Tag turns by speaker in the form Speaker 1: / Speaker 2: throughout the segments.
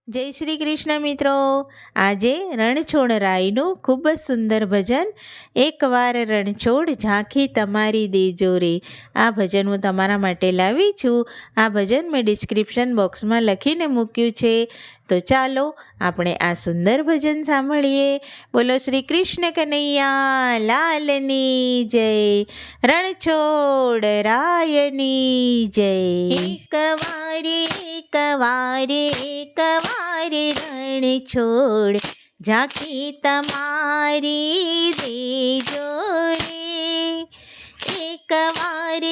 Speaker 1: જય શ્રી કૃષ્ણ મિત્રો. આજે રણછોડરાયનું ખૂબ જ સુંદર ભજન, એકવાર રણછોડ ઝાંખી તમારી દેજો રે. આ ભજન હું તમારા માટે લાવી છું. આ ભજન મેં ડિસ્ક્રિપ્શન બોક્સમાં લખીને મૂક્યું છે. તો ચાલો આપણે આ સુંદર ભજન સાંભળીએ. બોલો શ્રી કૃષ્ણ કનૈયા લાલની જય, રણછોડરાયની જય. એકવાર રણછોડ ઝાંખી તમારી દેજો રે. એકવાર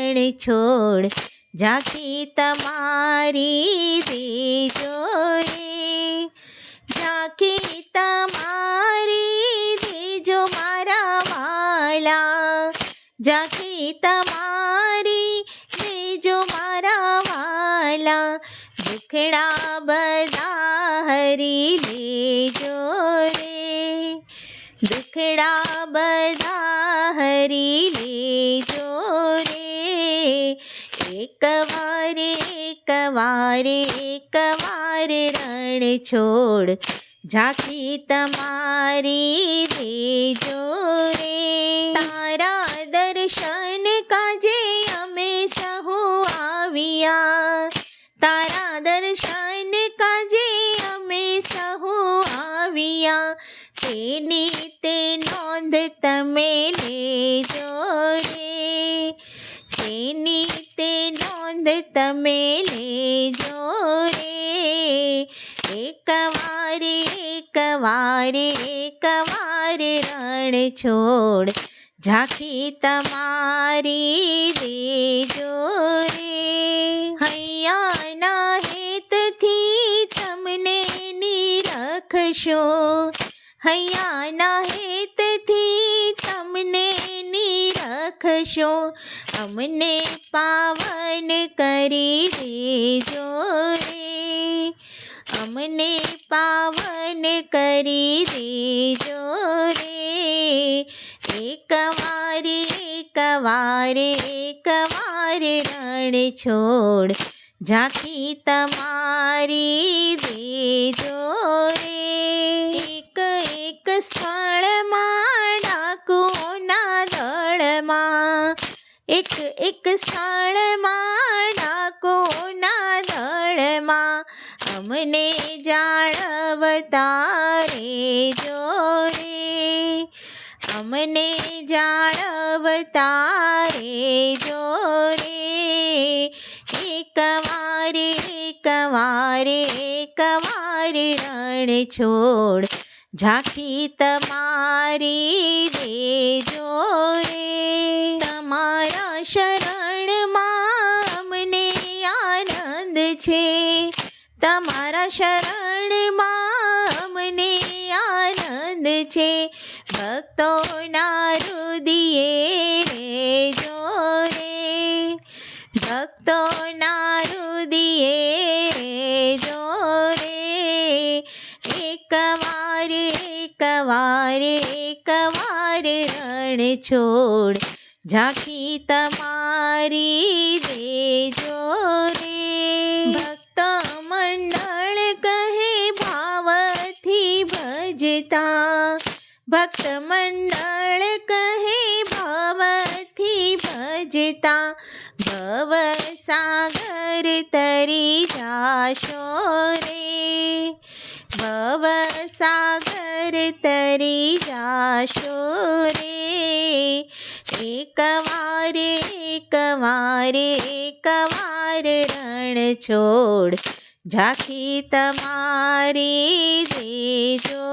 Speaker 1: રણછોડ ઝાંખી તમારી દેજો રે. ઝાંખી તમારી દેજો મારા વાલા, ઝાંખી તમારી દેજો મારા વાલા. દુખડા બધા હરી લેજો રે, દુખડા બધા હરી લેજો રે. એકવાર રણછોડ ઝાંખી તમારી દેજો રે. તારા દર્શન કાજે અમે સહુ આવ્યા, તારા દર્શન કાજે અમે સહુ આવ્યા. તેની તે નોંધ તમે લેજો રે, તેની તે નોંધ તમે લેજો રે. એકવાર રણછોડ ઝાંખી તમારી દેજો રે. હૈયાના હેતથી તમને નિરખશો, હૈયાના હેતથી તમને નિરખશો. અમને પાવન કરી દેજો રે, અમને પાવન કરી દેજો રે. એકવાર રણછોડ ઝાંખી તમારી દેજો રે. એક સ્થળમાં ડાકુના દળમાં, એક સ્થળમાં ડાકુના દળમાં. અમને જાળવતા રહેજો રે, અમને જાળવતા રહેજો રે. એકવાર રણછોડ ઝાંખી તમારી દેજો રે. તમારા શરણમાં અમને આનંદ છે, તમારા શરણમાં અમને આનંદ છે. ભક્તોના હૃદયે રહેજો રે, ભક્તોના હૃદયે રહેજો રે. એકવાર રણછોડ ઝાંખી તમારી દેજો રે. ભક્ત મંડળ કહે ભાવથી ભજતા, ભક્ત મંડળ કહે ભાવથી ભજતા. ભવ સાગર તરી જાશો રે, ભવ સાગર તરી જાશો રે. એકવાર રણછોડ ઝાંખી તમારી દેજો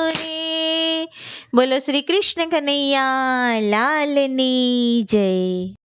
Speaker 1: રે. બોલો શ્રી કૃષ્ણ કનૈયા લાલની જય.